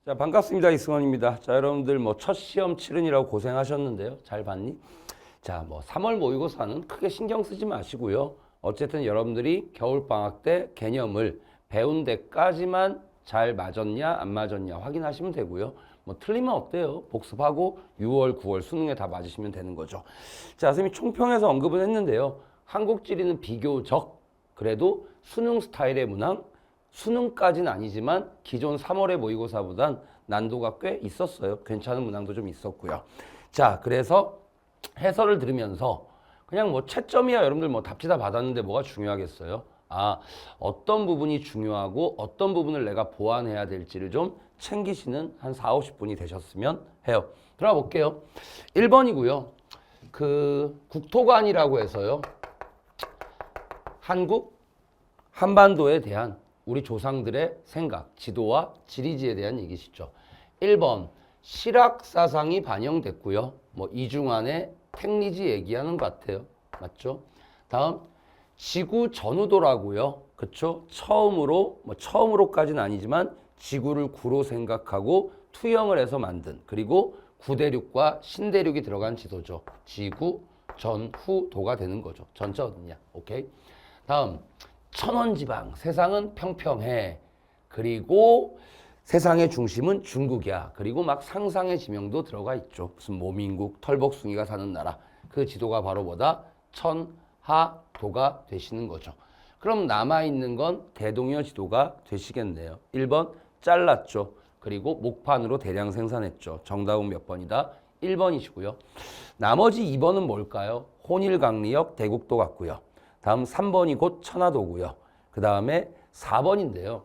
자, 반갑습니다. 이승원입니다. 자, 여러분들 뭐 첫 시험 치르느라고 고생하셨는데요. 잘 봤니? 자, 뭐 3월 모의고사는 크게 신경 쓰지 마시고요. 어쨌든 여러분들이 겨울방학 때 개념을 배운 데까지만 잘 맞았냐 안 맞았냐 확인하시면 되고요. 뭐 틀리면 어때요? 복습하고 6월, 9월 수능에 다 맞으시면 되는 거죠. 자, 선생님이 총평에서 언급은 했는데요. 한국지리는 비교적 그래도 수능 스타일의 문항, 수능까지는 아니지만 기존 3월의 모의고사보단 난도가 꽤 있었어요. 괜찮은 문항도 좀 있었고요. 자, 그래서 해설을 들으면서 그냥 뭐 채점이야 여러분들 뭐 답지 다 받았는데 뭐가 중요하겠어요? 아, 어떤 부분이 중요하고 어떤 부분을 내가 보완해야 될지를 좀 챙기시는 한 4, 50분이 되셨으면 해요. 들어가 볼게요. 1번이고요. 그 국토관이라고 해서요. 한국 한반도에 대한 우리 조상들의 생각, 지도와 지리지에 대한 얘기시죠. 1번 실학사상이 반영됐고요. 뭐 이중안의 택리지 얘기하는 것 같아요. 맞죠? 다음 지구 전후도라고요. 그쵸? 처음으로 뭐 처음으로까지는 아니지만 지구를 구로 생각하고 투영을 해서 만든 그리고 구대륙과 신대륙이 들어간 지도죠. 지구 전후도가 되는 거죠. 전자 어딨냐? 오케이. 다음 천원지방 세상은 평평해. 그리고 세상의 중심은 중국이야. 그리고 막 상상의 지명도 들어가 있죠. 무슨 모민국, 털복숭이가 사는 나라. 그 지도가 바로 뭐다? 천하도가 되시는 거죠. 그럼 남아있는 건 대동여 지도가 되시겠네요. 1번 잘랐죠. 그리고 목판으로 대량 생산했죠. 정답은 몇 번이다? 1번이시고요. 나머지 2번은 뭘까요? 혼일강리역 대국도 같고요. 다음 3번이 곧 천하도고요. 그 다음에 4번인데요.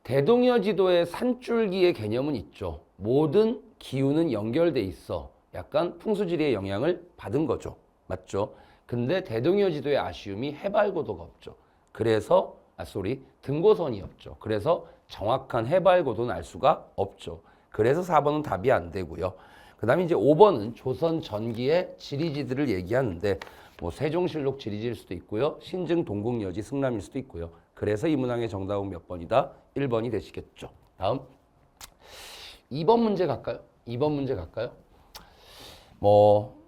대동여 지도의 산줄기의 개념은 있죠. 모든 기후는 연결돼 있어. 약간 풍수지리의 영향을 받은 거죠. 맞죠? 근데 대동여 지도의 아쉬움이 해발고도가 없죠. 그래서 등고선이 없죠. 그래서 정확한 해발고도는 알 수가 없죠. 그래서 4번은 답이 안 되고요. 그 다음에 이제 5번은 조선 전기의 지리지들을 얘기하는데 뭐 세종실록 지리지일 수도 있고요. 신증 동국여지 승남일 수도 있고요. 그래서 이 문항의 정답은 몇 번이다? 1번이 되시겠죠. 다음 2번 문제 갈까요? 2번 문제 갈까요? 뭐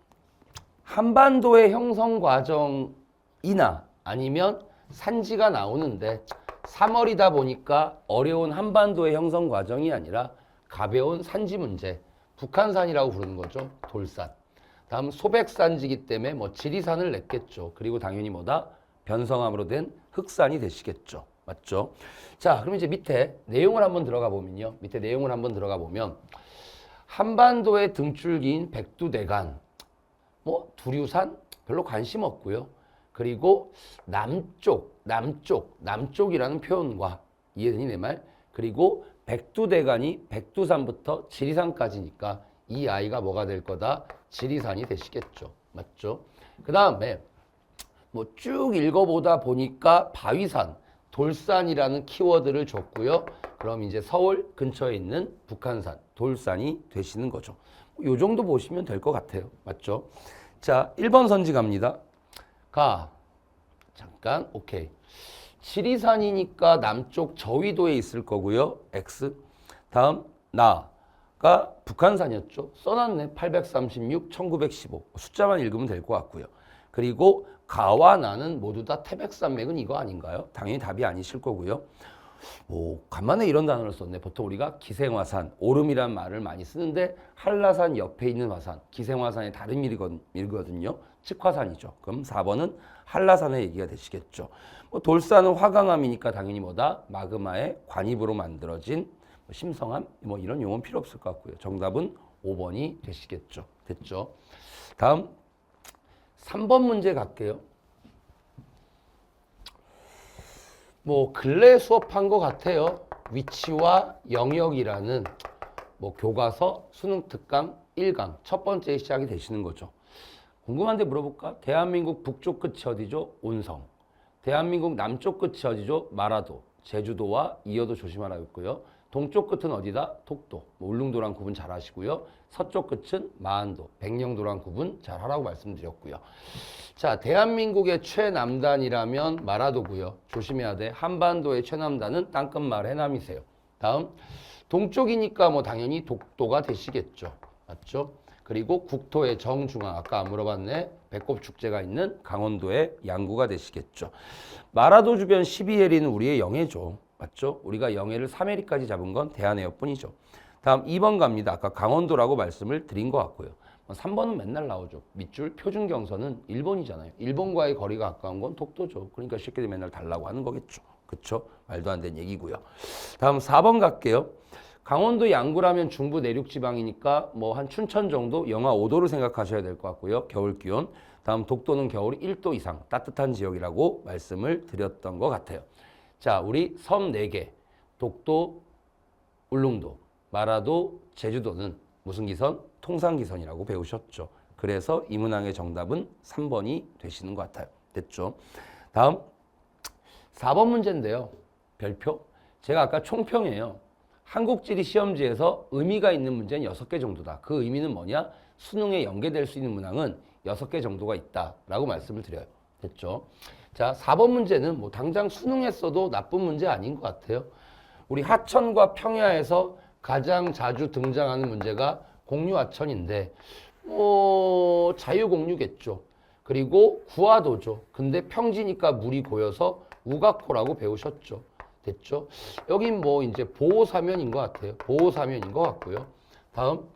한반도의 형성 과정이나 아니면 산지가 나오는데 3월이다 보니까 어려운 한반도의 형성 과정이 아니라 가벼운 산지 문제. 북한산이라고 부르는 거죠. 돌산. 다음 소백산지기 때문에 뭐 지리산을 냈겠죠. 그리고 당연히 뭐다? 변성암으로 된 흑산이 되시겠죠. 맞죠? 자, 그럼 이제 밑에 내용을 한번 들어가 보면요. 밑에 내용을 한번 들어가 보면 한반도의 등줄기인 백두대간, 뭐 두류산 별로 관심 없고요. 그리고 남쪽이라는 표현과 이해되니 내 말? 그리고 백두대간이 백두산부터 지리산까지니까 이 아이가 뭐가 될 거다? 지리산이 되시겠죠. 맞죠? 그 다음에 뭐 쭉 읽어보다 보니까 바위산, 돌산이라는 키워드를 줬고요. 그럼 이제 서울 근처에 있는 북한산, 돌산이 되시는 거죠. 요 정도 보시면 될 것 같아요. 맞죠? 자, 1번 선지 갑니다. 잠깐, 오케이. 지리산이니까 남쪽 저위도에 있을 거고요. X. 다음, 나가 북한산이었죠. 써놨네. 836, 1915. 숫자만 읽으면 될 것 같고요. 그리고 가와 나는 모두 다 태백산맥은 이거 아닌가요? 당연히 답이 아니실 거고요. 간만에 이런 단어를 썼네. 보통 우리가 기생화산, 오름이란 말을 많이 쓰는데 한라산 옆에 있는 화산, 기생화산의 다른 일이거든요. 측화산이죠. 그럼 4번은 한라산의 얘기가 되시겠죠. 돌산은 화강암이니까 당연히 뭐다? 마그마의 관입으로 만들어진 심성암? 뭐 이런 용어는 필요 없을 것 같고요. 정답은 5번이 되시겠죠. 됐죠? 다음 3번 문제 갈게요. 뭐 근래 수업한 것 같아요. 위치와 영역이라는 뭐 교과서 수능 특강 1강 첫 번째 시작이 되시는 거죠. 궁금한데 물어볼까? 대한민국 북쪽 끝이 어디죠? 온성. 대한민국 남쪽 끝이 어디죠? 마라도. 제주도와 이어도 조심하라고 했고요. 동쪽 끝은 어디다? 독도. 울릉도랑 구분 잘 하시고요. 서쪽 끝은 마안도, 백령도랑 구분 잘 하라고 말씀드렸고요. 자, 대한민국의 최남단이라면 마라도고요. 조심해야 돼. 한반도의 최남단은 땅끝마을 해남이세요. 다음, 동쪽이니까 뭐 당연히 독도가 되시겠죠. 맞죠? 그리고 국토의 정중앙, 아까 안 물어봤네. 배꼽축제가 있는 강원도의 양구가 되시겠죠. 마라도 주변 12해리는 우리의 영해죠. 맞죠? 우리가 영해를 3해리까지 잡은 건 대한해협뿐이죠. 다음 2번 갑니다. 아까 강원도라고 말씀을 드린 것 같고요. 3번은 맨날 나오죠. 밑줄 표준 경선은 일본이잖아요. 일본과의 거리가 가까운 건 독도죠. 그러니까 쉽게 맨날 달라고 하는 거겠죠. 그쵸? 말도 안 되는 얘기고요. 다음 4번 갈게요. 강원도 양구라면 중부 내륙 지방이니까 뭐 한 춘천 정도 영하 5도를 생각하셔야 될 것 같고요. 겨울 기온. 다음 독도는 겨울이 1도 이상 따뜻한 지역이라고 말씀을 드렸던 것 같아요. 자, 우리 섬 4개. 독도, 울릉도, 마라도, 제주도는 무슨 기선? 통상기선이라고 배우셨죠. 그래서 이 문항의 정답은 3번이 되시는 것 같아요. 됐죠? 다음 4번 문제인데요. 별표. 제가 아까 총평이에요. 한국지리 시험지에서 의미가 있는 문제는 6개 정도다. 그 의미는 뭐냐? 수능에 연계될 수 있는 문항은 6개 정도가 있다라고 말씀을 드려요. 됐죠? 자, 4번 문제는 뭐 당장 수능에 써도 나쁜 문제 아닌 것 같아요. 우리 하천과 평야에서 가장 자주 등장하는 문제가 공유하천인데 자유공유겠죠. 그리고 구하도죠. 근데 평지니까 물이 고여서 우각호라고 배우셨죠. 됐죠? 여긴 뭐 이제 보호사면인 것 같아요. 보호사면인 것 같고요. 다음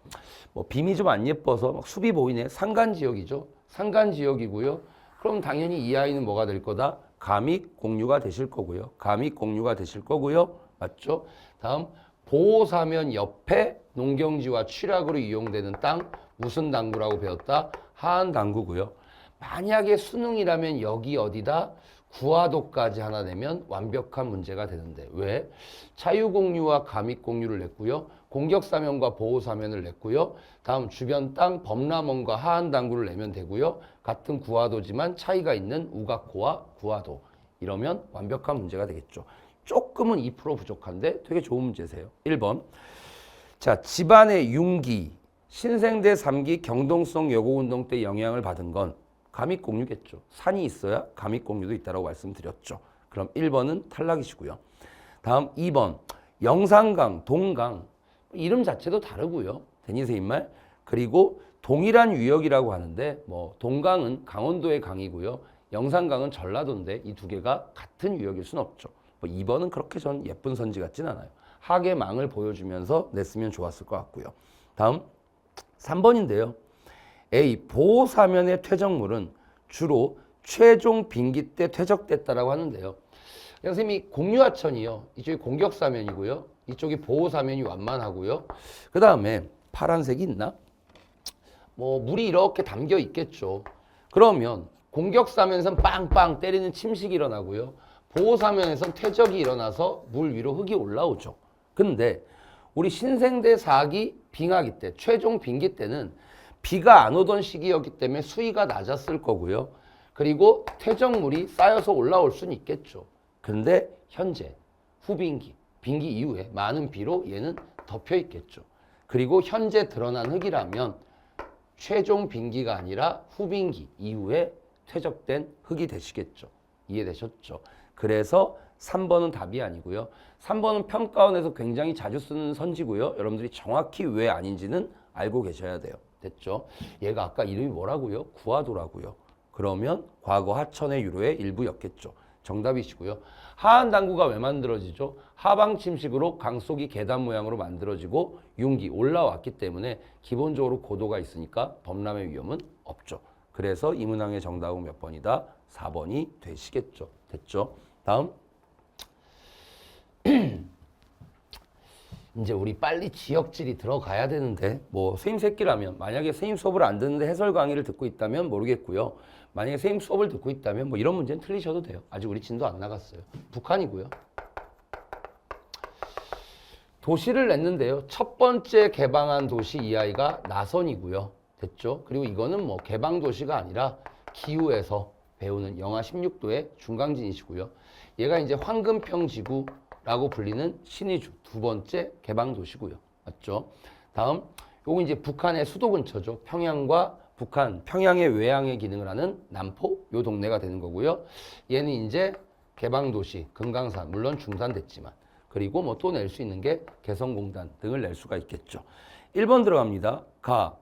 뭐 빔이 좀 안 예뻐서 막 숲이 보이네. 산간지역이죠. 산간지역이고요. 그럼 당연히 이 아이는 뭐가 될 거다? 가믹공유가 되실 거고요. 가믹공유가 되실 거고요. 맞죠? 다음 보호사면 옆에 농경지와 취락으로 이용되는 땅 무슨 당구라고 배웠다? 하안당구고요. 만약에 수능이라면 여기 어디다? 구하도까지 하나 내면 완벽한 문제가 되는데 왜? 자유공유와 가믹공유를 냈고요. 공격사면과 보호사면을 냈고요. 다음 주변 땅 범람원과 하안당구를 내면 되고요. 같은 구하도지만 차이가 있는 우각호와 구하도. 이러면 완벽한 문제가 되겠죠. 조금은 2% 부족한데 되게 좋은 문제세요. 1번. 자, 집안의 융기, 신생대 3기 경동성 여고운동 때 영향을 받은 건 가믹공유겠죠. 산이 있어야 가믹공유도 있다고 말씀드렸죠. 그럼 1번은 탈락이시고요. 다음 2번. 영산강, 동강. 이름 자체도 다르고요. 데니스 인말. 그리고 동일한 유역이라고 하는데 뭐 동강은 강원도의 강이고요. 영산강은 전라도인데 이 두 개가 같은 유역일 수는 없죠. 뭐 2번은 그렇게 전 예쁜 선지 같진 않아요. 학예망을 보여주면서 냈으면 좋았을 것 같고요. 다음 3번인데요. A. 보호사면의 퇴적물은 주로 최종 빙기 때 퇴적됐다라고 하는데요. 선생님이 공유하천이요. 이쪽이 공격사면이고요. 이쪽이 보호사면이 완만하고요. 그 다음에 파란색이 있나? 뭐 물이 이렇게 담겨 있겠죠. 그러면 공격사면에선 빵빵 때리는 침식이 일어나고요. 보호사면에선 퇴적이 일어나서 물 위로 흙이 올라오죠. 근데 우리 신생대 4기 빙하기 때, 최종 빙기 때는 비가 안 오던 시기였기 때문에 수위가 낮았을 거고요. 그리고 퇴적물이 쌓여서 올라올 수는 있겠죠. 근데 현재 후빙기, 빙기 이후에 많은 비로 얘는 덮여 있겠죠. 그리고 현재 드러난 흙이라면 최종 빙기가 아니라 후빙기 이후에 퇴적된 흙이 되시겠죠. 이해되셨죠? 그래서 3번은 답이 아니고요. 3번은 평가원에서 굉장히 자주 쓰는 선지고요. 여러분들이 정확히 왜 아닌지는 알고 계셔야 돼요. 됐죠? 얘가 아까 이름이 뭐라고요? 구하도라고요. 그러면 과거 하천의 유로의 일부였겠죠. 정답이시고요. 하안당구가 왜 만들어지죠? 하방 침식으로 강속이 계단 모양으로 만들어지고 융기 올라왔기 때문에 기본적으로 고도가 있으니까 범람의 위험은 없죠. 그래서 이 문항의 정답은 몇 번이다? 4번이 되시겠죠. 됐죠? 다음. 이제 우리 빨리 지역지리 들어가야 되는데 뭐 선생님 새끼라면 만약에 선생님 수업을 안 듣는데 해설 강의를 듣고 있다면 모르겠고요. 만약에 선생님 수업을 듣고 있다면 뭐 이런 문제는 틀리셔도 돼요. 아직 우리 진도 안 나갔어요. 북한이고요. 도시를 냈는데요. 첫 번째 개방한 도시 이 아이가 나선이고요. 됐죠? 그리고 이거는 뭐 개방 도시가 아니라 기후에서 배우는 영하 16도의 중강진이시고요. 얘가 이제 황금평 지구라고 불리는 신의주 두 번째 개방 도시고요. 맞죠? 다음 요거 이제 북한의 수도 근처죠. 평양과 북한, 평양의 외양의 기능을 하는 남포 요 동네가 되는 거고요. 얘는 이제 개방 도시 금강산 물론 중단됐지만 그리고 뭐 또 낼 수 있는 게 개성공단 등을 낼 수가 있겠죠. 1번 들어갑니다. 가.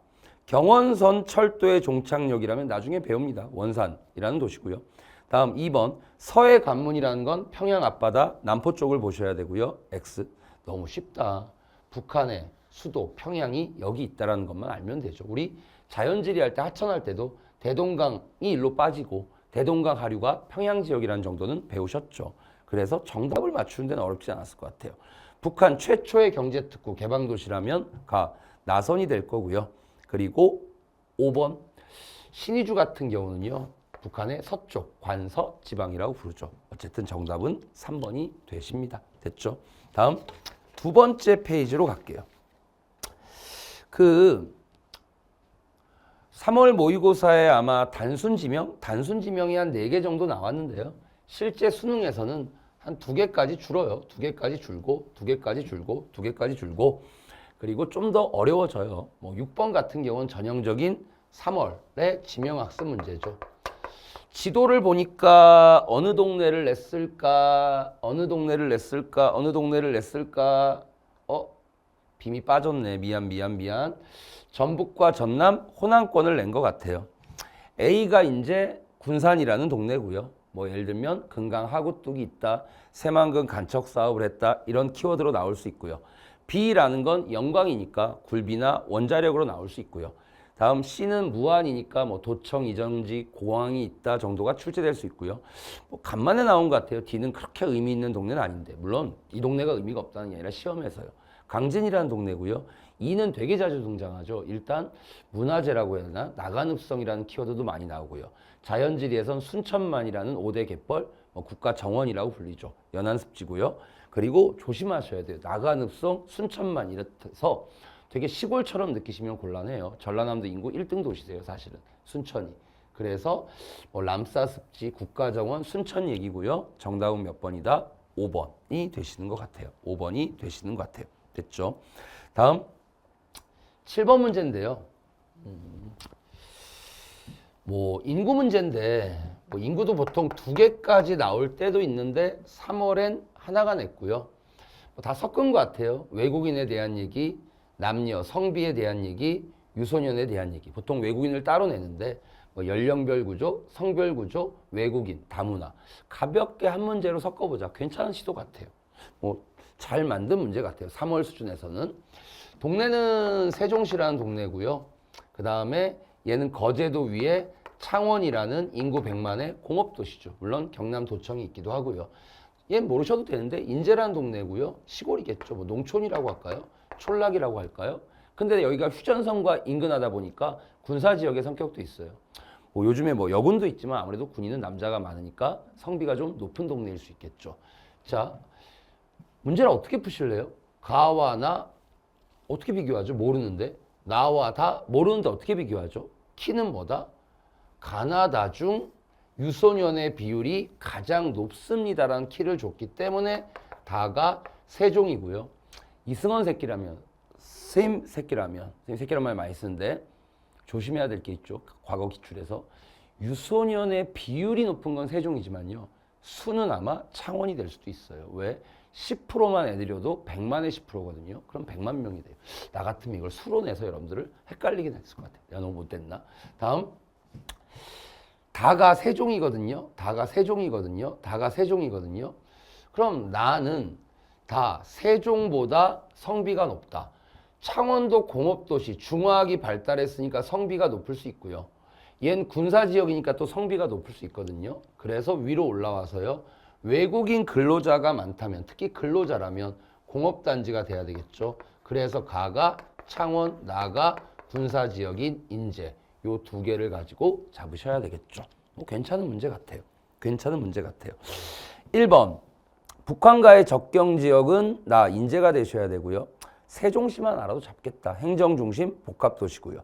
경원선 철도의 종착역이라면 나중에 배웁니다. 원산이라는 도시고요. 다음 2번 서해 관문이라는 건 평양 앞바다 남포 쪽을 보셔야 되고요. X. 너무 쉽다. 북한의 수도 평양이 여기 있다는 것만 알면 되죠. 우리 자연지리 할 때 하천할 때도 대동강이 일로 빠지고 대동강 하류가 평양 지역이라는 정도는 배우셨죠. 그래서 정답을 맞추는 데는 어렵지 않았을 것 같아요. 북한 최초의 경제특구 개방도시라면 가 나선이 될 거고요. 그리고 5번 신의주 같은 경우는요. 북한의 서쪽 관서 지방이라고 부르죠. 어쨌든 정답은 3번이 되십니다. 됐죠? 다음 두 번째 페이지로 갈게요. 3월 모의고사에 아마 단순 지명이 한 4개 정도 나왔는데요. 실제 수능에서는 한 2개까지 줄어요. 2개까지 줄고, 2개까지 줄고, 2개까지 줄고. 그리고 좀 더 어려워져요. 뭐 6번 같은 경우는 전형적인 3월의 지명학습 문제죠. 지도를 보니까 어느 동네를 냈을까? 빔이 빠졌네. 미안. 전북과 전남, 호남권을 낸 것 같아요. A가 이제 군산이라는 동네고요. 뭐 예를 들면 금강 하구뚝이 있다, 새만금 간척 사업을 했다 이런 키워드로 나올 수 있고요. B라는 건 영광이니까 굴비나 원자력으로 나올 수 있고요. 다음 C는 무안이니까 뭐 도청, 이정지, 공항이 있다 정도가 출제될 수 있고요. 뭐 간만에 나온 것 같아요. D는 그렇게 의미 있는 동네는 아닌데 물론 이 동네가 의미가 없다는 게 아니라 시험에서요. 강진이라는 동네고요. E는 되게 자주 등장하죠. 일단 문화재라고 해야 되나? 나간읍성이라는 키워드도 많이 나오고요. 자연지리에선 순천만이라는 5대 갯벌, 국가정원이라고 불리죠. 연안습지고요. 그리고 조심하셔야 돼요. 나간읍성, 순천만 이렇서 되게 시골처럼 느끼시면 곤란해요. 전라남도 인구 1등 도시세요, 사실은. 순천이. 그래서 람사습지, 국가정원, 순천 얘기고요. 정답은 몇 번이다? 5번이 되시는 것 같아요. 5번이 되시는 것 같아요. 됐죠? 다음 7번 문제인데요. 뭐 인구 문제인데 뭐 인구도 보통 2개까지 나올 때도 있는데 3월엔 하나가 냈고요. 다 섞은 것 같아요. 외국인에 대한 얘기, 남녀, 성비에 대한 얘기, 유소년에 대한 얘기. 보통 외국인을 따로 내는데 뭐 연령별 구조, 성별 구조, 외국인, 다문화. 가볍게 한 문제로 섞어보자. 괜찮은 시도 같아요. 뭐 잘 만든 문제 같아요. 3월 수준에서는. 동네는 세종시라는 동네고요. 그 다음에 얘는 거제도 위에 창원이라는 인구 100만의 공업도시죠. 물론 경남도청이 있기도 하고요. 얘는 모르셔도 되는데 인제라는 동네고요. 시골이겠죠. 뭐 농촌이라고 할까요? 촌락이라고 할까요? 근데 여기가 휴전선과 인근하다 보니까 군사지역의 성격도 있어요. 뭐 요즘에 뭐 여군도 있지만 아무래도 군인은 남자가 많으니까 성비가 좀 높은 동네일 수 있겠죠. 자, 문제를 어떻게 푸실래요? 가와 나 어떻게 비교하죠? 모르는데. 나와 다 모르는데 어떻게 비교하죠? 키는 뭐다? 가나다 중 유소년의 비율이 가장 높습니다라는 키를 줬기 때문에 다가 세종이고요. 이승원 새끼라면, 선생님 새끼라면 말 많이 쓰는데 조심해야 될 게 있죠. 과거 기출에서. 유소년의 비율이 높은 건 세종이지만요. 수는 아마 창원이 될 수도 있어요. 왜? 10%만 애들여도 100만에 10%거든요. 그럼 100만 명이 돼요. 나 같으면 이걸 수로 내서 여러분들을 헷갈리긴 했을 것 같아요. 내가 너무 못됐나? 다음. 다가 세종이거든요. 그럼 나는 다 세종보다 성비가 높다. 창원도 공업도시, 중화학이 발달했으니까 성비가 높을 수 있고요. 얘는 군사지역이니까 또 성비가 높을 수 있거든요. 그래서 위로 올라와서요. 외국인 근로자가 많다면, 특히 근로자라면 공업단지가 돼야 되겠죠. 그래서 가가 창원, 나가 군사지역인 인제. 요 2개를 가지고 잡으셔야 되겠죠. 뭐 괜찮은 문제 같아요. 1번. 북한과의 접경지역은 나 인제가 되셔야 되고요. 세종시만 알아도 잡겠다. 행정중심 복합도시고요.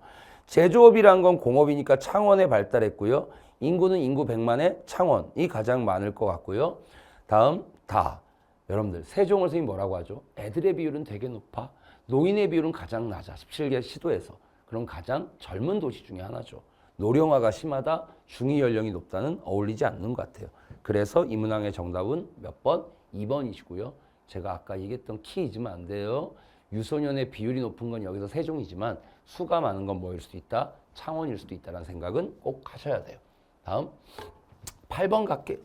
제조업이란 건 공업이니까 창원에 발달했고요. 인구는 인구 100만에 창원이 가장 많을 것 같고요. 다음 다. 여러분들 세종을 선생님 뭐라고 하죠? 애들의 비율은 되게 높아. 노인의 비율은 가장 낮아. 17개 시도에서. 그럼 가장 젊은 도시 중에 하나죠. 노령화가 심하다. 중위 연령이 높다는 어울리지 않는 것 같아요. 그래서 이 문항의 정답은 몇 번? 2번이시고요. 제가 아까 얘기했던 키 잊으면 안 돼요. 유소년의 비율이 높은 건 여기서 세종이지만 수가 많은 건 뭐일 수도 있다? 창원일 수도 있다는 생각은 꼭 하셔야 돼요. 다음 8번 갈게요.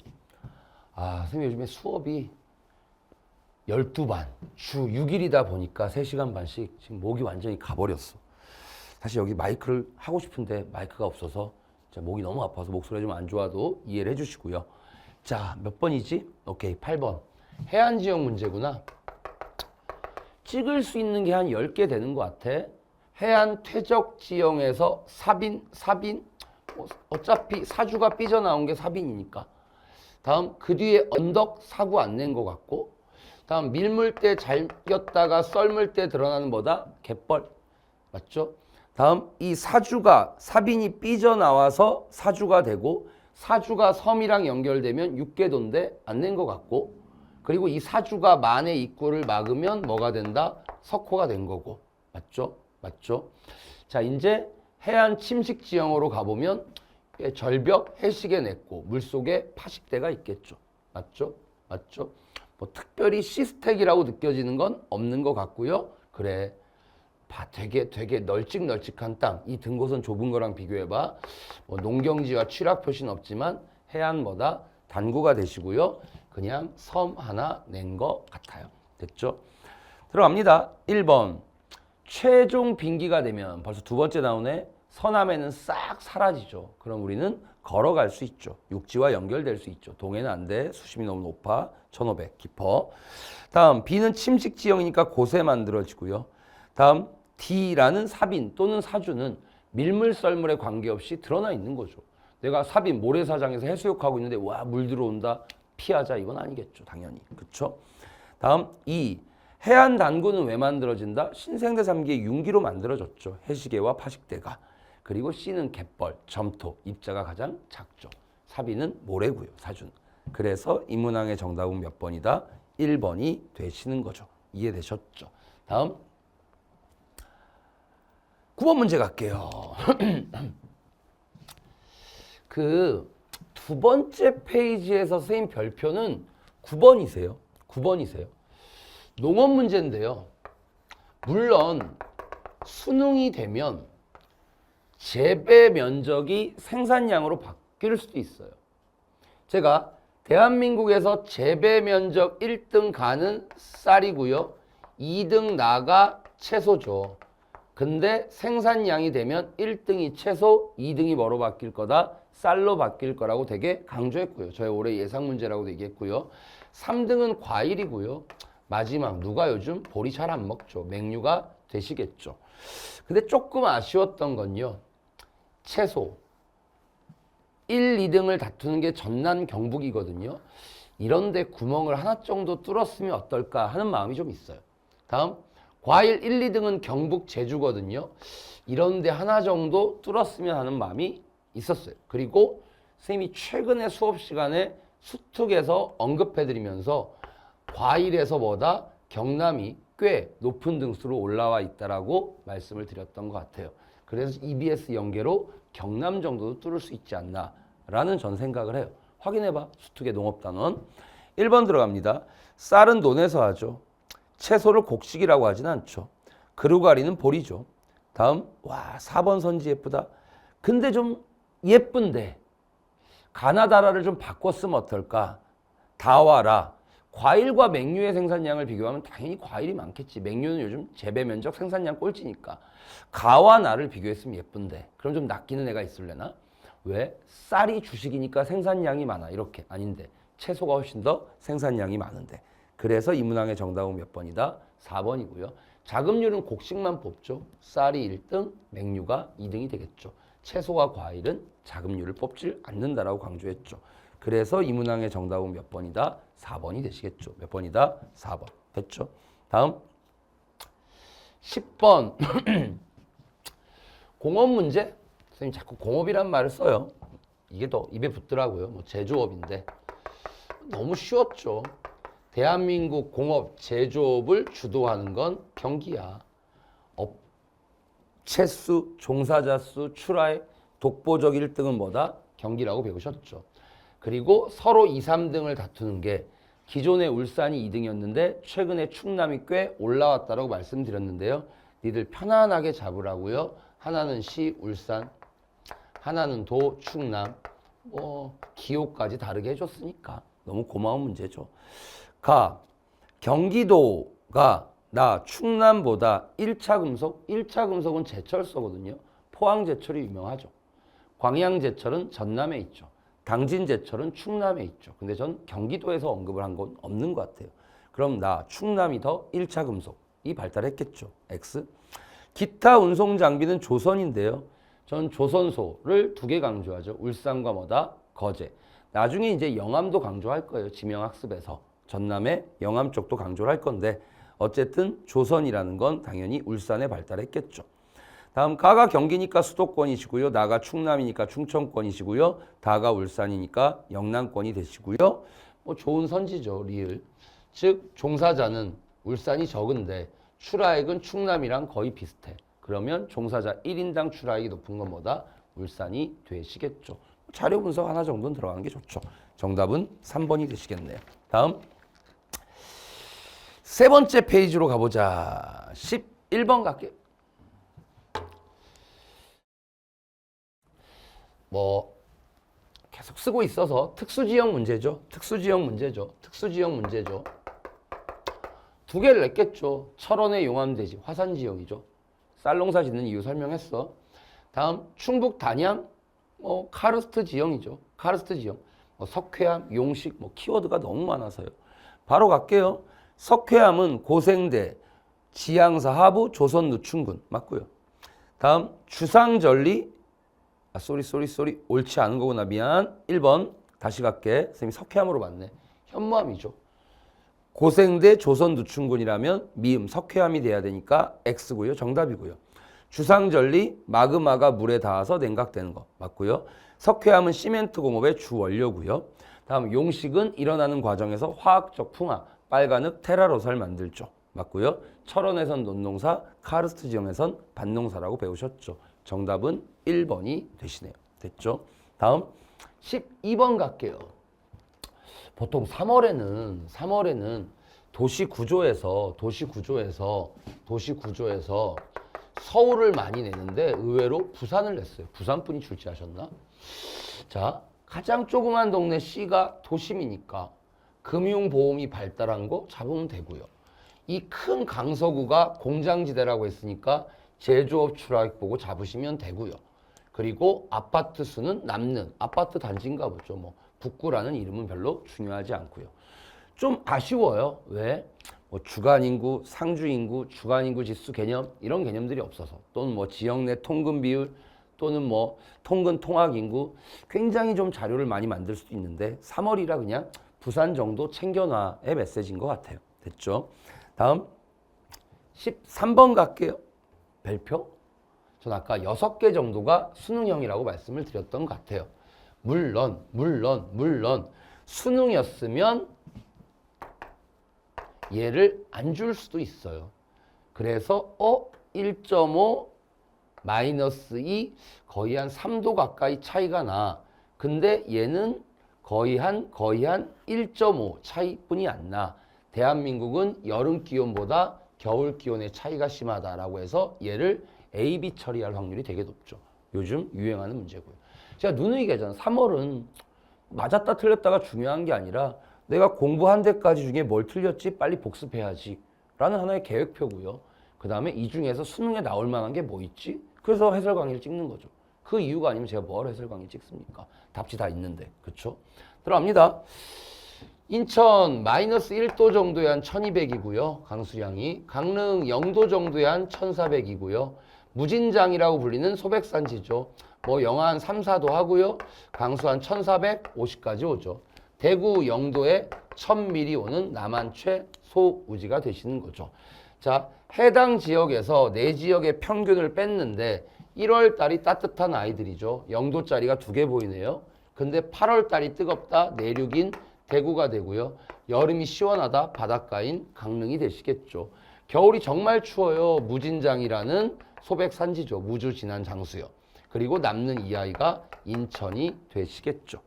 선생님 요즘에 수업이 12반, 주 6일이다 보니까 3시간 반씩 지금 목이 완전히 가버렸어. 사실 여기 마이크를 하고 싶은데 마이크가 없어서 목이 너무 아파서 목소리가 좀 안 좋아도 이해를 해주시고요. 자, 몇 번이지? 오케이, 8번. 해안 지역 문제구나. 찍을 수 있는 게 한 10개 되는 것 같아. 해안 퇴적 지형에서 사빈, 어차피 사주가 삐져나온 게 사빈이니까. 다음, 그 뒤에 언덕 사구 안 낸 것 같고. 다음, 밀물 때 잘 꼈다가 썰물 때 드러나는 뭐다? 갯벌. 맞죠? 다음, 이 사주가, 사빈이 삐져나와서 사주가 되고, 사주가 섬이랑 연결되면 육계도인데 안 낸 것 같고, 그리고 이 사주가 만의 입구를 막으면 뭐가 된다? 석호가 된 거고. 맞죠? 맞죠? 자, 이제 해안 침식 지형으로 가보면 절벽 해식에 냈고 물속에 파식대가 있겠죠. 맞죠? 맞죠? 뭐 특별히 시스텍이라고 느껴지는 건 없는 것 같고요. 그래, 되게 널찍널찍한 땅. 이 등고선 좁은 거랑 비교해봐. 뭐 농경지와 취락 표시는 없지만 해안 뭐다? 단구가 되시고요. 그냥 섬 하나 낸 것 같아요. 됐죠? 들어갑니다. 1번. 최종 빙기가 되면 벌써 두 번째 나오네. 서남에는 싹 사라지죠. 그럼 우리는 걸어갈 수 있죠. 육지와 연결될 수 있죠. 동해는 안 돼. 수심이 너무 높아. 1500 깊어. 다음 B는 침식 지형이니까 곳에 만들어지고요. 다음 D라는 사빈 또는 사주는 밀물 썰물에 관계없이 드러나 있는 거죠. 내가 사빈 모래사장에서 해수욕하고 있는데 와, 물 들어온다. 피하자. 이건 아니겠죠. 당연히. 그렇죠? 다음 E. 해안 단구는 왜 만들어진다? 신생대 3기의 융기로 만들어졌죠. 해시계와 파식대가. 그리고 C는 갯벌, 점토, 입자가 가장 작죠. 사비는 모래고요. 사주는. 그래서 이 문항의 정답은 몇 번이다? 1번이 되시는 거죠. 이해되셨죠? 다음 9번 문제 갈게요. 그 두 번째 페이지에서 선생님 별표는 9번이세요. 9번이세요. 농업 문제인데요. 물론 수능이 되면 재배 면적이 생산량으로 바뀔 수도 있어요. 제가 대한민국에서 재배 면적 1등 가는 쌀이고요. 2등 나가 채소죠. 근데 생산량이 되면 1등이 채소, 2등이 뭐로 바뀔 거다? 쌀로 바뀔 거라고 되게 강조했고요. 저희 올해 예상 문제라고도 얘기했고요. 3등은 과일이고요. 마지막 누가 요즘 보리 잘 안 먹죠. 맹류가 되시겠죠. 근데 조금 아쉬웠던 건요. 채소 1, 2등을 다투는 게 전남 경북이거든요. 이런데 구멍을 하나 정도 뚫었으면 어떨까 하는 마음이 좀 있어요. 다음 과일 1, 2등은 경북 제주거든요. 이런데 하나 정도 뚫었으면 하는 마음이 있었어요. 그리고 선생님이 최근에 수업 시간에 수특에서 언급해드리면서 과일에서 뭐다? 경남이 꽤 높은 등수로 올라와 있다라고 말씀을 드렸던 것 같아요. 그래서 EBS 연계로 경남 정도도 뚫을 수 있지 않나라는 전 생각을 해요. 확인해봐. 수특의 농업단원. 1번 들어갑니다. 쌀은 논에서 하죠. 채소를 곡식이라고 하진 않죠. 그루가리는 보리죠. 다음 4번 선지 예쁘다. 근데 좀 예쁜데 가나다라를 좀 바꿨으면 어떨까? 다와라. 과일과 맹류의 생산량을 비교하면 당연히 과일이 많겠지. 맹류는 요즘 재배 면적 생산량 꼴찌니까. 가와 나를 비교했으면 예쁜데 그럼 좀 낚이는 애가 있을래나? 왜? 쌀이 주식이니까 생산량이 많아. 이렇게. 아닌데 채소가 훨씬 더 생산량이 많은데. 그래서 이 문항의 정답은 몇 번이다? 4번이고요. 자급률은 곡식만 뽑죠. 쌀이 1등, 맹류가 2등이 되겠죠. 채소와 과일은 자급률을 뽑질 않는다라고 강조했죠. 그래서 이 문항의 정답은 몇 번이다? 4번이 되시겠죠. 몇 번이다? 4번. 됐죠? 다음 10번 공업 문제? 선생님 자꾸 공업이란 말을 써요. 이게 더 입에 붙더라고요. 뭐 제조업인데 너무 쉬웠죠. 대한민국 공업 제조업을 주도하는 건 경기야. 업체수, 종사자 수, 출하의 독보적 1등은 뭐다? 경기라고 배우셨죠. 그리고 서로 2, 3등을 다투는 게 기존에 울산이 2등이었는데 최근에 충남이 꽤 올라왔다고 말씀드렸는데요. 니들 편안하게 잡으라고요. 하나는 시 울산, 하나는 도 충남, 기호까지 다르게 해줬으니까 너무 고마운 문제죠. 가, 경기도가 나 충남보다 1차 금속, 1차 금속은 제철소거든요. 포항제철이 유명하죠. 광양제철은 전남에 있죠. 당진제철은 충남에 있죠. 근데 전 경기도에서 언급을 한 건 없는 것 같아요. 그럼 나 충남이 더 1차 금속이 발달했겠죠. X. 기타 운송 장비는 조선인데요. 전 조선소를 두 개 강조하죠. 울산과 뭐다? 거제. 나중에 이제 영암도 강조할 거예요. 지명학습에서. 전남의 영암 쪽도 강조를 할 건데 어쨌든 조선이라는 건 당연히 울산에 발달했겠죠. 다음 가가 경기니까 수도권이시고요. 나가 충남이니까 충청권이시고요. 다가 울산이니까 영남권이 되시고요. 좋은 선지죠. 리을. 즉 종사자는 울산이 적은데 출하액은 충남이랑 거의 비슷해. 그러면 종사자 1인당 출하액이 높은 건 뭐다? 울산이 되시겠죠. 자료 분석 하나 정도는 들어가는 게 좋죠. 정답은 3번이 되시겠네요. 다음 세 번째 페이지로 가보자. 11번 갈게요. 계속 쓰고 있어서 특수지역 문제죠. 특수지역 문제죠. 특수지역 문제죠. 두 개를 냈겠죠. 철원의 용암대지, 화산지역이죠. 쌀농사 짓는 이유 설명했어. 다음 충북 단양, 카르스트 지형이죠. 카르스트 지형. 석회암, 용식, 키워드가 너무 많아서요. 바로 갈게요. 석회암은 고생대, 지향사 하부, 조선 누춘군 맞고요. 다음 주상절리, 쏘리 옳지 않은 거구나. 미안. 1번 다시 갈게. 선생님이 석회암으로 맞네. 현무암이죠. 고생대 조선 누춘군이라면 미음 석회암이 돼야 되니까 X고요. 정답이고요. 주상절리 마그마가 물에 닿아서 냉각되는 거 맞고요. 석회암은 시멘트 공업의 주 원료고요. 다음 용식은 일어나는 과정에서 화학적 풍화, 빨간흙 테라로사를 만들죠. 맞고요. 철원에선 논농사, 카르스트 지형에선 밭농사라고 배우셨죠. 정답은 1번이 되시네요. 됐죠? 다음 12번 갈게요. 보통 3월에는 도시 구조에서 서울을 많이 내는데 의외로 부산을 냈어요. 부산분이 출제하셨나? 자, 가장 조그만 동네 C가 도심이니까 금융보험이 발달한 거 잡으면 되고요. 이 큰 강서구가 공장지대라고 했으니까 제조업 출하액 보고 잡으시면 되고요. 그리고 아파트 수는 남는 아파트 단지인가 보죠. 북구라는 이름은 별로 중요하지 않고요. 좀 아쉬워요. 왜? 주간인구, 상주인구, 주간인구 지수 개념 이런 개념들이 없어서 또는 지역 내 통근 비율 또는 통근 통학인구 굉장히 좀 자료를 많이 만들 수도 있는데 3월이라 그냥 부산 정도 챙겨놔의 메시지인 것 같아요. 됐죠? 다음 13번 갈게요. 별표? 전 아까 6개 정도가 수능형이라고 말씀을 드렸던 것 같아요. 물론 수능이었으면 얘를 안 줄 수도 있어요. 그래서 1.5 마이너스 2 거의 한 3도 가까이 차이가 나. 근데 얘는 거의 한 1.5 차이뿐이 안 나. 대한민국은 여름 기온보다 겨울 기온의 차이가 심하다라고 해서 얘를 A, B 처리할 확률이 되게 높죠. 요즘 유행하는 문제고요. 제가 누누이 얘기하잖아. 3월은 맞았다 틀렸다가 중요한 게 아니라 내가 공부한 데까지 중에 뭘 틀렸지 빨리 복습해야지 라는 하나의 계획표고요. 그 다음에 이 중에서 수능에 나올 만한 게 뭐 있지? 그래서 해설 강의를 찍는 거죠. 그 이유가 아니면 제가 뭐하러 해설 강의 찍습니까? 답지 다 있는데. 그쵸? 들어갑니다. 인천 마이너스 1도 정도에 한 1200이고요. 강수량이. 강릉 0도 정도에 한 1400이고요. 무진장이라고 불리는 소백산지죠. 영하 한 3, 4도 하고요. 강수 한 1450까지 오죠. 대구 0도에 1000mm 오는 남한 최소우지가 되시는 거죠. 자, 해당 지역에서 네 지역의 평균을 뺐는데 1월 달이 따뜻한 아이들이죠. 0도짜리가 2개 보이네요. 근데 8월 달이 뜨겁다. 내륙인 대구가 되고요. 여름이 시원하다. 바닷가인 강릉이 되시겠죠. 겨울이 정말 추워요. 무진장이라는 소백산지죠. 무주 진안 장수요. 그리고 남는 이 아이가 인천이 되시겠죠.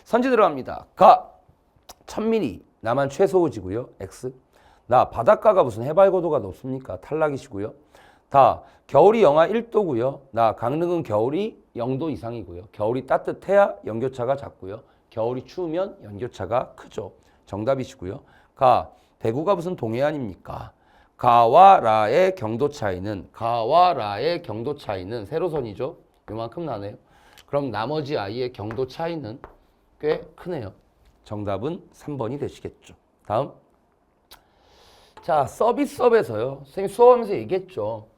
선지 들어갑니다. 가 1000mm 남한 최소우지고요. X. 나 바닷가가 무슨 해발고도가 높습니까? 탈락이시고요. 다 겨울이 영하 1도고요. 나 강릉은 겨울이 0도 이상이고요. 겨울이 따뜻해야 연교차가 작고요. 겨울이 추우면 연교차가 크죠. 정답이시고요. 가 대구가 무슨 동해안입니까? 가와 라의 경도 차이는 세로선이죠. 요만큼 나네요. 그럼 나머지 아이의 경도 차이는 꽤 크네요. 정답은 3번이 되시겠죠. 다음. 자, 서비스업에서요. 선생님 수업하면서 얘기했죠.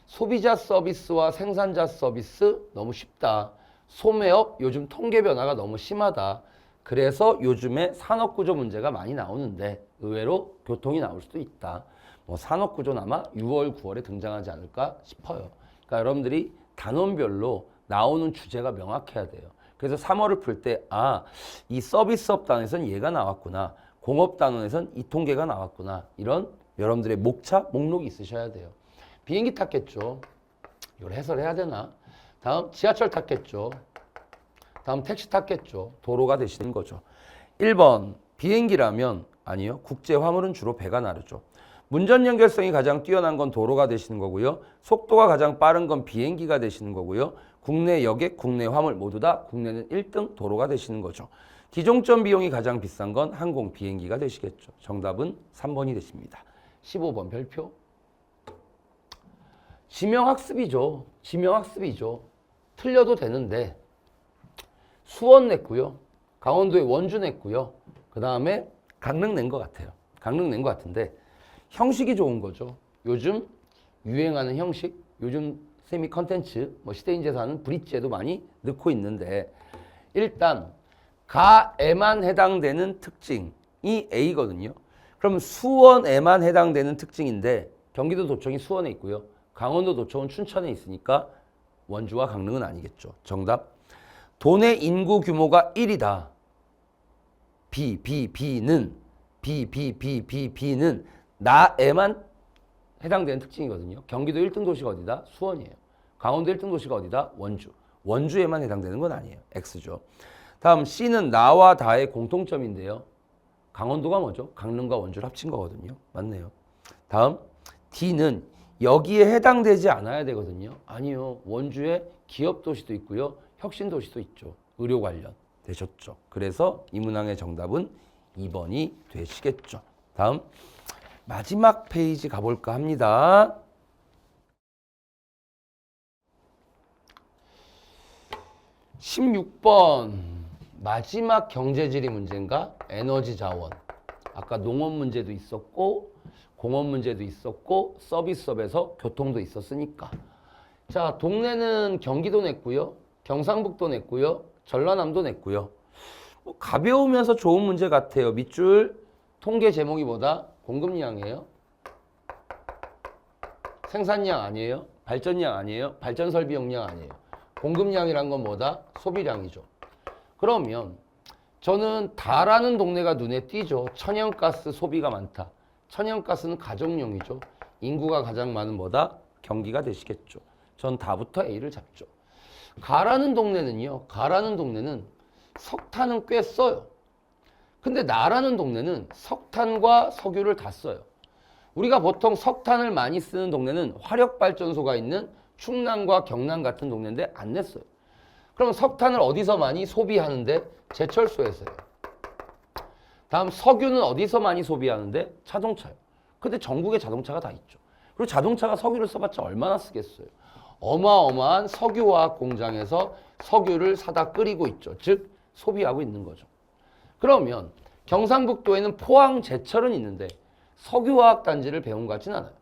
소비자 서비스와 생산자 서비스 너무 쉽다. 소매업 요즘 통계 변화가 너무 심하다. 그래서 요즘에 산업구조 문제가 많이 나오는데 의외로 교통이 나올 수도 있다. 뭐 산업구조는 아마 6월, 9월에 등장하지 않을까 싶어요. 그러니까 여러분들이 단원별로 나오는 주제가 명확해야 돼요. 그래서 3월을 풀 때 이 서비스업 단원에서는 얘가 나왔구나. 공업 단원에서는 이 통계가 나왔구나. 이런 여러분들의 목록이 있으셔야 돼요. 비행기 탔겠죠. 이걸 해설해야 되나? 다음 지하철 탔겠죠. 다음 택시 탔겠죠. 도로가 되시는 거죠. 1번 비행기라면 아니요. 국제 화물은 주로 배가 나르죠. 문전 연결성이 가장 뛰어난 건 도로가 되시는 거고요. 속도가 가장 빠른 건 비행기가 되시는 거고요. 국내 여객, 국내 화물 모두 다 국내는 1등 도로가 되시는 거죠. 기종점 비용이 가장 비싼 건 항공, 비행기가 되시겠죠. 정답은 3번이 되십니다. 15번 별표. 지명학습이죠. 틀려도 되는데 수원 냈고요. 강원도에 원주 냈고요. 그 다음에 강릉 낸 것 같아요. 강릉 낸 것 같은데 형식이 좋은 거죠. 요즘 유행하는 형식, 요즘 세미 컨텐츠, 뭐 시대인재에서 하는 브릿지에도 많이 넣고 있는데 일단 가에만 해당되는 특징이 A거든요. 그럼 수원에만 해당되는 특징인데 경기도 도청이 수원에 있고요. 강원도 도청은 춘천에 있으니까 원주와 강릉은 아니겠죠. 정답. 도내 인구 규모가 1이다. B는 나에만 해당되는 특징이거든요. 경기도 1등 도시가 어디다? 수원이에요. 강원도 1등 도시가 어디다? 원주. 원주에만 해당되는 건 아니에요. X죠. 다음 C는 나와 다의 공통점인데요. 강원도가 뭐죠? 강릉과 원주를 합친 거거든요. 맞네요. 다음 D는 여기에 해당되지 않아야 되거든요. 아니요. 원주에 기업 도시도 있고요. 혁신 도시도 있죠. 의료 관련 되셨죠. 그래서 이 문항의 정답은 2번이 되시겠죠. 다음 마지막 페이지 가볼까 합니다. 16번 마지막 경제지리 문제인가? 에너지 자원. 아까 농업 문제도 있었고 공업 문제도 있었고 서비스업에서 교통도 있었으니까. 자, 동네는 경기도 냈고요. 경상북도 냈고요. 전라남도 냈고요. 가벼우면서 좋은 문제 같아요. 밑줄 통계 제목이 뭐다? 공급량이에요. 생산량 아니에요. 발전량 아니에요. 발전 설비 용량 아니에요. 공급량이란 건 뭐다? 소비량이죠. 그러면 저는 다라는 동네가 눈에 띄죠. 천연가스 소비가 많다. 천연가스는 가정용이죠. 인구가 가장 많은 뭐다? 경기가 되시겠죠. 전 다부터 A를 잡죠. 가라는 동네는 석탄은 꽤 써요. 근데 나라는 동네는 석탄과 석유를 다 써요. 우리가 보통 석탄을 많이 쓰는 동네는 화력발전소가 있는 충남과 경남 같은 동네인데 안 냈어요. 그럼 석탄을 어디서 많이 소비하는데? 제철소에서요. 다음 석유는 어디서 많이 소비하는데? 자동차요. 근데 전국에 자동차가 다 있죠. 그리고 자동차가 석유를 써봤자 얼마나 쓰겠어요. 어마어마한 석유화학 공장에서 석유를 사다 끓이고 있죠. 즉 소비하고 있는 거죠. 그러면 경상북도에는 포항 제철은 있는데 석유화학 단지를 배운 것 같진 않아요.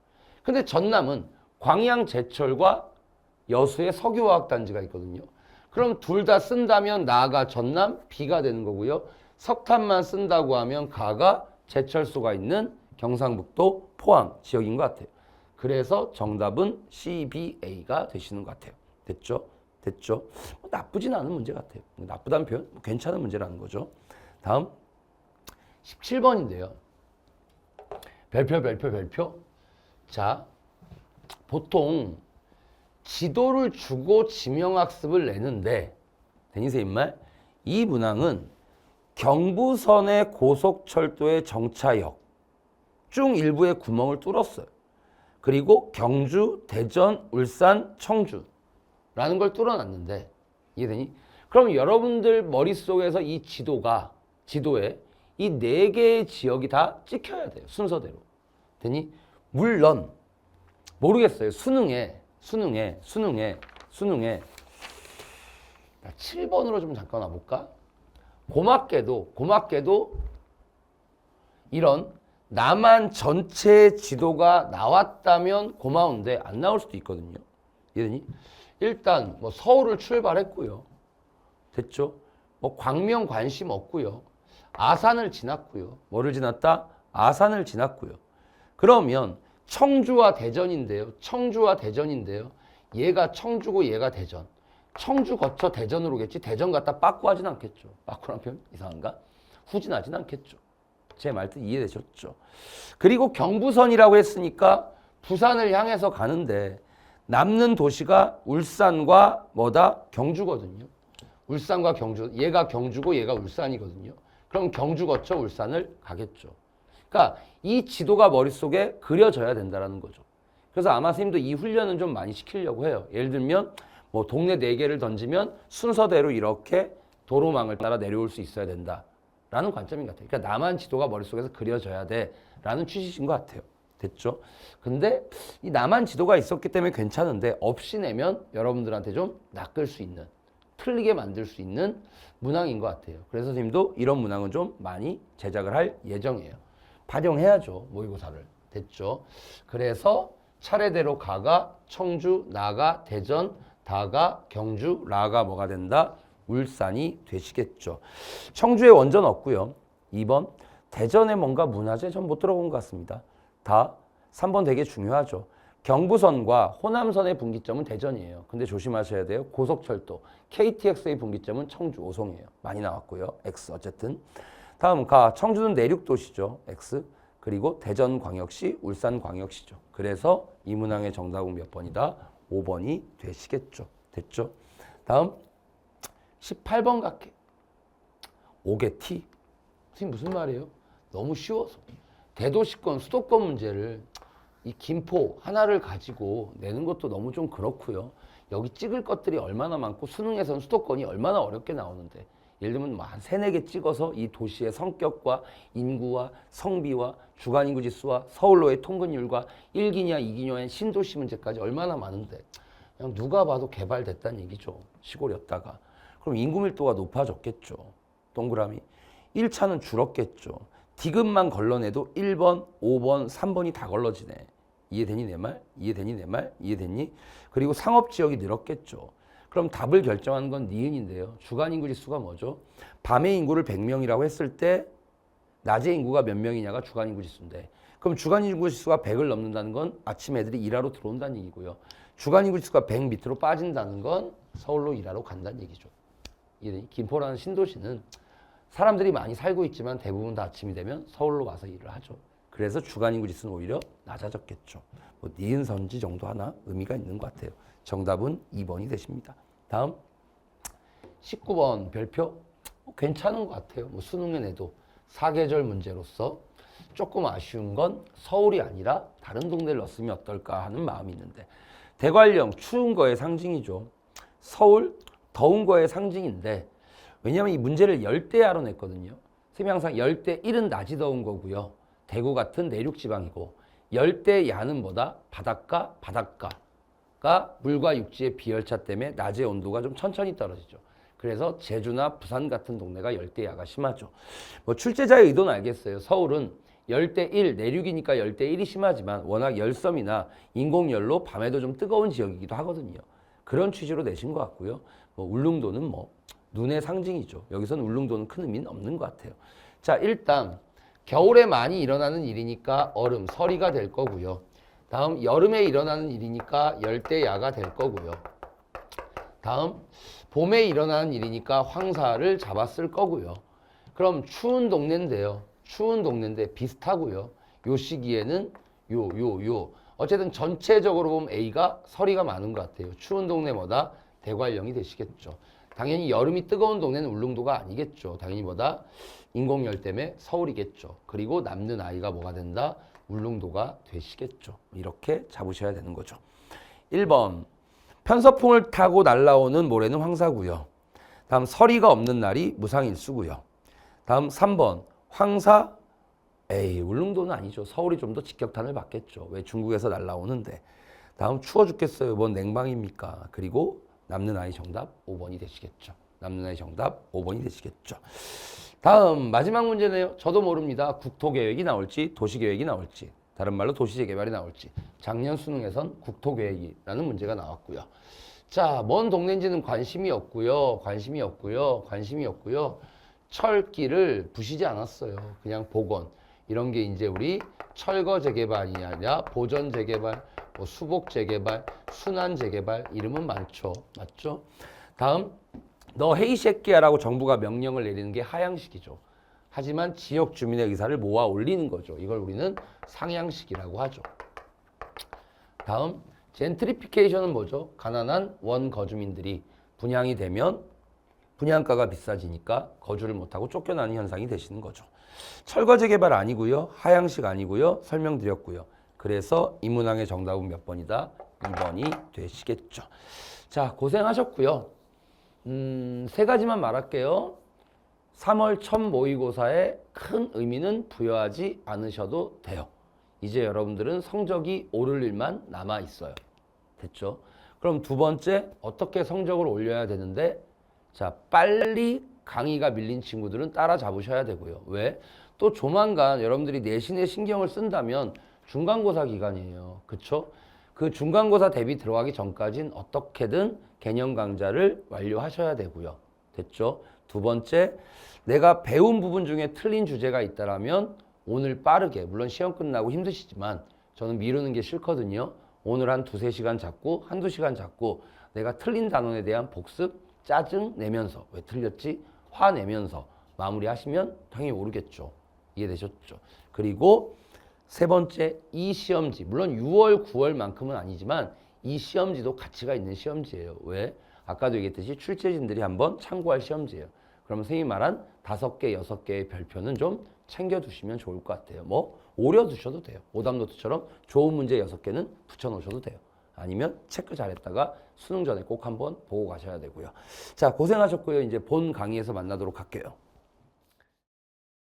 근데 전남은 광양 제철과 여수의 석유화학 단지가 있거든요. 그럼 둘 다 쓴다면 나가 전남, B가 되는 거고요. 석탄만 쓴다고 하면 가가 제철소가 있는 경상북도 포항 지역인 것 같아요. 그래서 정답은 CBA가 되시는 것 같아요. 됐죠? 뭐 나쁘진 않은 문제 같아요. 나쁘다는 표현? 괜찮은 문제라는 거죠. 다음 17번인데요. 별표. 자, 보통 지도를 주고 지명학습을 내는데 데니스 인말 이 문항은 경부선의 고속철도의 정차역 중 일부의 구멍을 뚫었어요. 그리고 경주, 대전, 울산, 청주라는 걸 뚫어놨는데 이해되니? 그럼 여러분들 머릿속에서 이 지도에 이 네 개의 지역이 다 찍혀야 돼요. 순서대로. 되니? 물론 모르겠어요. 수능에 7번으로 좀 잠깐 와볼까? 고맙게도 이런 남한 전체 지도가 나왔다면 고마운데 안 나올 수도 있거든요. 이해되니? 일단 뭐 서울을 출발했고요. 됐죠? 뭐 광명 관심 없고요. 아산을 지났고요. 뭐를 지났다? 아산을 지났고요. 그러면 청주와 대전인데요. 얘가 청주고 얘가 대전. 청주 거쳐 대전으로 오겠지. 대전 갔다 빠꾸 하진 않겠죠. 빠꾸란 표현 이상한가? 후진하진 않겠죠. 제 말뜻 이해되셨죠? 그리고 경부선이라고 했으니까 부산을 향해서 가는데 남는 도시가 울산과 뭐다? 경주거든요. 울산과 경주. 얘가 경주고 얘가 울산이거든요. 그럼 경주 거쳐 울산을 가겠죠. 그러니까 이 지도가 머릿속에 그려져야 된다는 거죠. 그래서 아마 선생님도 이 훈련은 좀 많이 시키려고 해요. 예를 들면 뭐 동네 4개를 던지면 순서대로 이렇게 도로망을 따라 내려올 수 있어야 된다라는 관점인 것 같아요. 그러니까 남한 지도가 머릿속에서 그려져야 돼라는 취지신 것 같아요. 됐죠? 근데 이 남한 지도가 있었기 때문에 괜찮은데 없이 내면 여러분들한테 좀 낚을 수 있는, 틀리게 만들 수 있는 문항인 것 같아요. 그래서 선생님도 이런 문항은 좀 많이 제작을 할 예정이에요. 반영해야죠. 모의고사를. 됐죠? 그래서 차례대로 가가, 청주, 나가, 대전, 다가, 경주, 라가 뭐가 된다? 울산이 되시겠죠. 청주에 원전 없고요. 2번 대전에 뭔가 문화재 전 못 들어본 것 같습니다. 다 3번 되게 중요하죠. 경부선과 호남선의 분기점은 대전이에요. 근데 조심하셔야 돼요. 고속철도 KTX의 분기점은 청주, 오송이에요. 많이 나왔고요. X 어쨌든. 다음 가 청주는 내륙도시죠. X. 그리고 대전광역시, 울산광역시죠. 그래서 이 문항의 정답은 몇 번이다? 5번이 되시겠죠. 됐죠? 다음 18번 갈게. 5개 T. 선생님 무슨 말이에요? 너무 쉬워서. 대도시권, 수도권 문제를 이 김포 하나를 가지고 내는 것도 너무 좀 그렇고요. 여기 찍을 것들이 얼마나 많고 수능에서는 수도권이 얼마나 어렵게 나오는데 예를 들면 한 3, 4개 찍어서 이 도시의 성격과 인구와 성비와 주간인구 지수와 서울로의 통근율과 1기냐 2기냐의 신도시 문제까지 얼마나 많은데 그냥 누가 봐도 개발됐다는 얘기죠. 시골이었다가. 그럼 인구 밀도가 높아졌겠죠. 동그라미. 1차는 줄었겠죠. 디귿만 걸러내도 1번, 5번, 3번이 다 걸러지네. 이해되니 내 말? 이해됐니? 그리고 상업지역이 늘었겠죠. 그럼 답을 결정하는 건 니은인데요. 주간인구 지수가 뭐죠? 밤의 인구를 100명이라고 했을 때 낮의 인구가 몇 명이냐가 주간인구 지수인데 그럼 주간인구 지수가 100을 넘는다는 건 아침 애들이 일하러 들어온다는 얘기고요. 주간인구 지수가 100 밑으로 빠진다는 건 서울로 일하러 간다는 얘기죠. 이해되니? 김포라는 신도시는 사람들이 많이 살고 있지만 대부분 다 아침이 되면 서울로 와서 일을 하죠. 그래서 주간인구 지수는 오히려 낮아졌겠죠. 뭐 니은 선지 정도 하나 의미가 있는 것 같아요. 정답은 2번이 되십니다. 다음 19번 별표 괜찮은 것 같아요. 뭐 수능에 내도 사계절 문제로서 조금 아쉬운 건 서울이 아니라 다른 동네를 넣었으면 어떨까 하는 마음이 있는데 대관령 추운 거의 상징이죠. 서울 더운 거의 상징인데 왜냐하면 이 문제를 열대야로 냈거든요. 선생님이 항상 열대 1은 낮이 더운 거고요. 대구 같은 내륙지방이고 열대야는 뭐다? 바닷가가 물과 육지의 비열차 때문에 낮의 온도가 좀 천천히 떨어지죠. 그래서 제주나 부산 같은 동네가 열대야가 심하죠. 뭐 출제자의 의도는 알겠어요. 서울은 열대 1, 내륙이니까 열대 1이 심하지만 워낙 열섬이나 인공열로 밤에도 좀 뜨거운 지역이기도 하거든요. 그런 취지로 내신 것 같고요. 뭐 울릉도는 뭐 눈의 상징이죠. 여기서는 울릉도는 큰 의미는 없는 것 같아요. 자, 일단 겨울에 많이 일어나는 일이니까 얼음, 서리가 될 거고요. 다음 여름에 일어나는 일이니까 열대야가 될 거고요. 다음 봄에 일어나는 일이니까 황사를 잡았을 거고요. 그럼 추운 동네인데요. 추운 동네인데 비슷하고요. 요 시기에는 어쨌든 전체적으로 보면 A가 서리가 많은 것 같아요. 추운 동네 뭐다? 대관령이 되시겠죠. 당연히 여름이 뜨거운 동네는 울릉도가 아니겠죠. 당연히 뭐다? 인공열 때문에 서울이겠죠. 그리고 남는 아이가 뭐가 된다? 울릉도가 되시겠죠. 이렇게 잡으셔야 되는 거죠. 1번 편서풍을 타고 날아오는 모래는 황사고요. 다음 서리가 없는 날이 무상일수고요. 다음 3번 황사 에이 울릉도는 아니죠. 서울이 좀 더 직격탄을 받겠죠. 왜 중국에서 날아오는데. 다음 추워 죽겠어요. 뭔 냉방입니까? 그리고 남는 아이 정답 5번이 되시겠죠. 남는 아이 정답 5번이 되시겠죠. 다음 마지막 문제네요. 저도 모릅니다. 국토계획이 나올지 도시계획이 나올지 다른 말로 도시재개발이 나올지. 작년 수능에선 국토계획이라는 문제가 나왔고요. 자, 먼 동네인지는 관심이 없고요. 관심이 없고요. 관심이 없고요. 철길을 부시지 않았어요. 그냥 복원. 이런 게 이제 우리 철거 재개발이 아니라 보전 재개발, 뭐 수복 재개발, 순환 재개발 이름은 많죠. 맞죠? 다음 너 헤이 새끼야라고 정부가 명령을 내리는 게 하향식이죠. 하지만 지역 주민의 의사를 모아 올리는 거죠. 이걸 우리는 상향식이라고 하죠. 다음 젠트리피케이션은 뭐죠? 가난한 원거주민들이 분양이 되면 분양가가 비싸지니까 거주를 못하고 쫓겨나는 현상이 되시는 거죠. 철거 재개발 아니고요. 하향식 아니고요. 설명드렸고요. 그래서 이 문항의 정답은 몇 번이다? 2번이 되시겠죠. 자, 고생하셨고요. 세 가지만 말할게요. 3월 첫 모의고사에 큰 의미는 부여하지 않으셔도 돼요. 이제 여러분들은 성적이 오를 일만 남아 있어요. 됐죠? 그럼 두 번째, 어떻게 성적을 올려야 되는데, 자, 빨리 강의가 밀린 친구들은 따라잡으셔야 되고요. 왜? 또 조만간 여러분들이 내신에 신경을 쓴다면 중간고사 기간이에요. 그쵸? 그 중간고사 대비 들어가기 전까지는 어떻게든 개념 강좌를 완료하셔야 되고요. 됐죠? 두 번째, 내가 배운 부분 중에 틀린 주제가 있다라면 오늘 빠르게, 물론 시험 끝나고 힘드시지만 저는 미루는 게 싫거든요. 오늘 한 2-3시간 잡고 한두 시간 잡고 내가 틀린 단원에 대한 복습, 짜증 내면서 왜 틀렸지? 화내면서 마무리하시면 당연히 오르겠죠. 이해되셨죠? 그리고 세 번째, 이 시험지, 물론 6월, 9월만큼은 아니지만 이 시험지도 가치가 있는 시험지예요. 왜? 아까도 얘기했듯이 출제진들이 한번 참고할 시험지예요. 그러면 선생님이 말한 5개, 6개의 별표는 좀 챙겨두시면 좋을 것 같아요. 뭐 오려두셔도 돼요. 오답노트처럼 좋은 문제 6개는 붙여놓으셔도 돼요. 아니면 체크 잘했다가 수능 전에 꼭 한번 보고 가셔야 되고요. 자, 고생하셨고요. 이제 본 강의에서 만나도록 할게요.